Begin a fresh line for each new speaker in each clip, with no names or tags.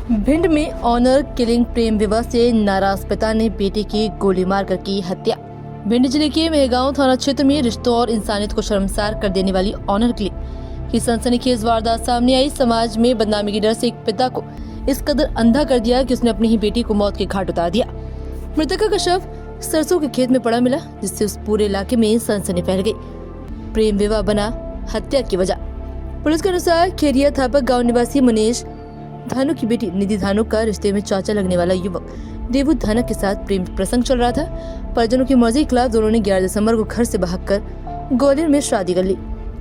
भिंड में honour killing प्रेम विवाह से नाराज पिता ने बेटे की गोली मारकर की हत्या। भिंड जिले के मेहगांव थाना क्षेत्र में रिश्तों और इंसानियत को शर्मसार कर देने वाली ऑनर किलिंग की सनसनीखेज वारदात सामने आई। समाज में बदनामी के डर से एक पिता को इस कदर अंधा कर दिया कि उसने अपनी ही बेटी को मौत के घाट उतार दिया। मृतका का शव सरसों के खेत में पड़ा मिला, जिससे उस पूरे इलाके में सनसनी फैल गई। प्रेम विवाह बना हत्या की वजह। पुलिस के अनुसार खेरिया थापक गाँव निवासी मनीष धानुक की बेटी निधि धानुक का रिश्ते में चाचा लगने वाला युवक देवू धानुक के साथ प्रेम प्रसंग चल रहा था। परिजनों की मर्जी के खिलाफ दोनों ने 11 दिसंबर को घर से भागकर ग्वालियर में शादी कर ली।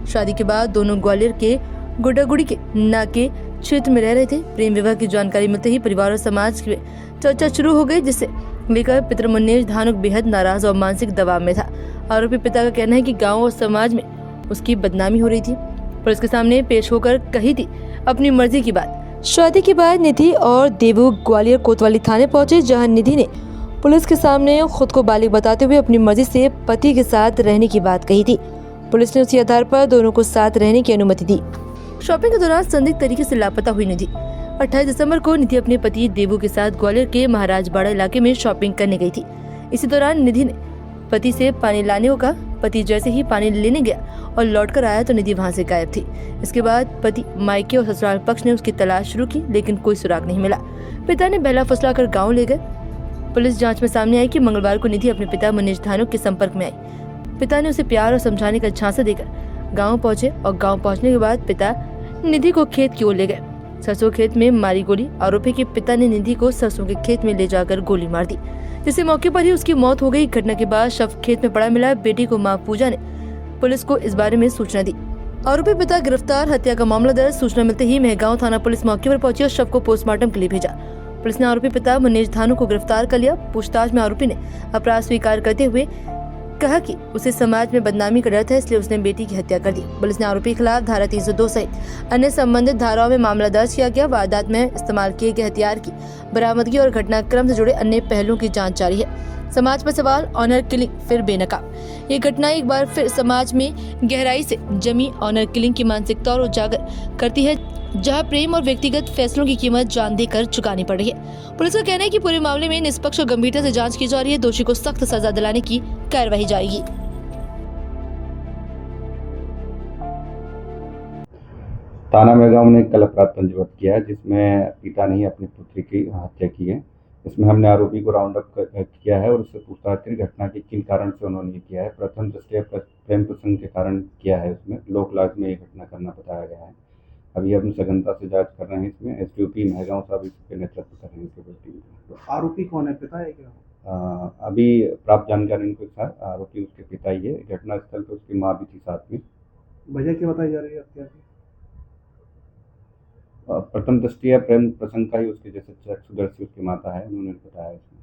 शादी के बाद दोनों ग्वालियर के गुड्डागुड़ी के नाके क्षेत्र में रह रहे थे। प्रेम विवाह की जानकारी मिलते ही परिवार और समाज में चर्चा शुरू हो गई, जिससे लेकर पिता मनीष धानुक बेहद नाराज और मानसिक दबाव में था। आरोपी पिता का कहना है कि गाँव और समाज में उसकी बदनामी हो रही थी। पुलिस के सामने पेश होकर कही थी अपनी मर्जी की बात। शादी के बाद निधि और देवू ग्वालियर कोतवाली थाने पहुंचे, जहां निधि ने पुलिस के सामने खुद को बालिग बताते हुए अपनी मर्जी से पति के साथ रहने की बात कही थी। पुलिस ने उसी आधार पर दोनों को साथ रहने की अनुमति दी। शॉपिंग के दौरान संदिग्ध तरीके से लापता हुई निधि 28 दिसंबर को निधि अपने पति देवू के साथ ग्वालियर के महाराजबाड़ा इलाके में शॉपिंग करने गई थी। इसी दौरान निधि ने पति से पानी लाने को कहा। पति जैसे ही पानी लेने गया और लौटकर आया तो निधि वहां से गायब थी। इसके बाद पति मायके और ससुराल पक्ष ने उसकी तलाश शुरू की, लेकिन कोई सुराग नहीं मिला। पिता ने बहला फुसलाकर गांव ले गए। पुलिस जांच में सामने आई कि मंगलवार को निधि अपने पिता मनीष धानुक के संपर्क में आई। पिता ने उसे प्यार और समझाने का झांसा देकर गाँव पहुंचे और गाँव पहुंचने के बाद पिता निधि को खेत की ओर ले गए। सरसों खेत में मारी गोली। आरोपी के पिता ने निधि को सरसों के खेत में ले जाकर गोली मार दी, जिससे मौके पर ही उसकी मौत हो गई। घटना के बाद शव खेत में पड़ा मिला। बेटी को मां पूजा ने पुलिस को इस बारे में सूचना दी। आरोपी पिता गिरफ्तार। हत्या का मामला दर्ज। सूचना मिलते ही मेहगांव थाना पुलिस मौके पर पहुंची और शव को पोस्टमार्टम के लिए भेजा। पुलिस ने आरोपी पिता मनीष धानुक को गिरफ्तार कर लिया। पूछताछ में आरोपी ने अपराध स्वीकार करते हुए कहा कि उसे समाज में बदनामी का डर था, इसलिए उसने बेटी की हत्या कर दी। पुलिस ने आरोपी के खिलाफ धारा 302 सहित अन्य संबंधित धाराओं में मामला दर्ज किया गया। वारदात में इस्तेमाल किए गए हथियार की बरामदगी और घटनाक्रम से जुड़े अन्य पहलुओं की जांच जारी है। समाज पर सवाल, ऑनर किलिंग फिर बेनकाब। ये घटना एक बार फिर समाज में गहराई से जमी ऑनर किलिंग की मानसिकता और उजागर करती है, जहां प्रेम और व्यक्तिगत फैसलों की कीमत जान देकर चुकानी पड़ रही है। पुलिस का कहना है कि पूरे मामले में निष्पक्ष और गंभीरता से जांच की जा रही है। दोषी को सख्त सजा दिलाने की कार्रवाई जाएगी।
थाना मेहगांव ने कल अपराध पंजीबद्ध किया है, जिसमें पिता ने ही अपनी पुत्री की हत्या की है। इसमें हमने आरोपी को राउंड अप किया है और उससे पूछताछ करी घटना के किन कारण से उन्होंने ये किया है। प्रथम दृष्टया प्रेम प्रसंग के कारण किया है। उसमें लोक लाज में ये घटना करना बताया गया है। अभी हम सघनता से जांच कर रहे हैं। इसमें एसडीओपी मेहगांव साहब इसके नेतृत्व कर रहे हैं।
तो आरोपी कौन है, पिता है क्या?
अभी प्राप्त जानकारी के साथ आरोपी उसके पिता ही है। घटनास्थल पर उसकी माँ भी थी साथ में।
वजह क्या बताई जा रही है हत्या की?
प्रथम दृष्टया प्रेम प्रसंग का ही उसके जैसे चक्षुदर्शी उसकी माता है, उन्होंने बताया इसमें।